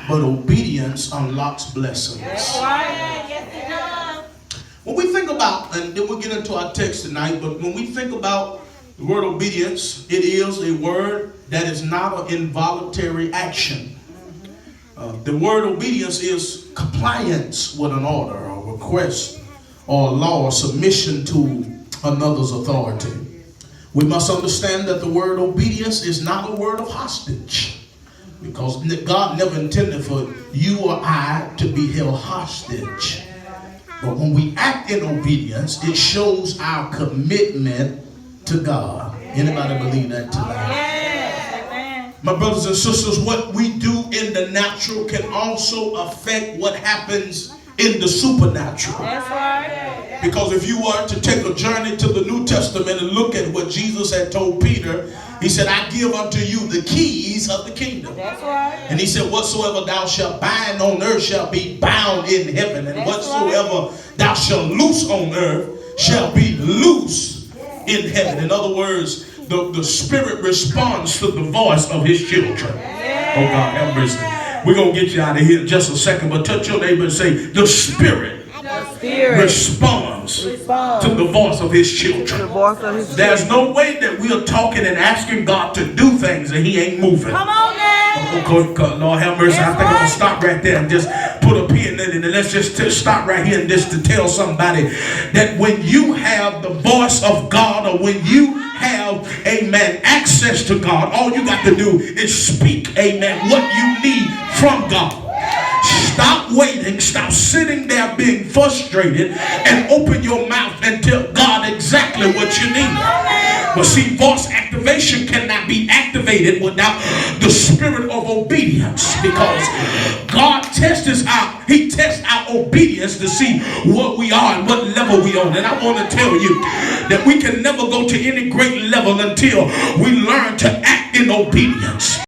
but obedience unlocks blessings. When we think about, and then we'll get into our text tonight, but when we think about the word obedience, it is a word that is not an involuntary action. The word obedience is compliance with an order or request or a law or submission to another's authority. We must understand that the word obedience is not a word of hostage, because God never intended for you or I to be held hostage. But when we act in obedience, it shows our commitment to God. Anybody believe that tonight? My brothers and sisters, what we do in the natural can also affect what happens in the supernatural. That's right. Because if you were to take a journey to the New Testament and look at what Jesus had told Peter, he said, I give unto you the keys of the kingdom. That's right. And he said, whatsoever thou shalt bind on earth shall be bound in heaven. And whatsoever thou shalt loose on earth shall be loose in heaven. In other words, the Spirit responds to the voice of his children. Oh God, have mercy. We're going to get you out of here in just a second, but touch your neighbor and say, the Spirit responds to the voice of his children. There's no way that we are talking and asking God to do things and he ain't moving. Come on now. Lord have mercy. I think I'm going to stop right there and just put a pin in it. And let's just stop right here and just to tell somebody that when you have the voice of God, or when you have, amen, access to God, all you got to do is speak, amen, what you need from God. Stop waiting, stop sitting there being frustrated, and open your mouth and tell God exactly what you need. But see, voice activation cannot be activated without the spirit of obedience, because God tests our obedience to see what we are and what level we on. And I want to tell you that we can never go to any great level until we learn to act in obedience.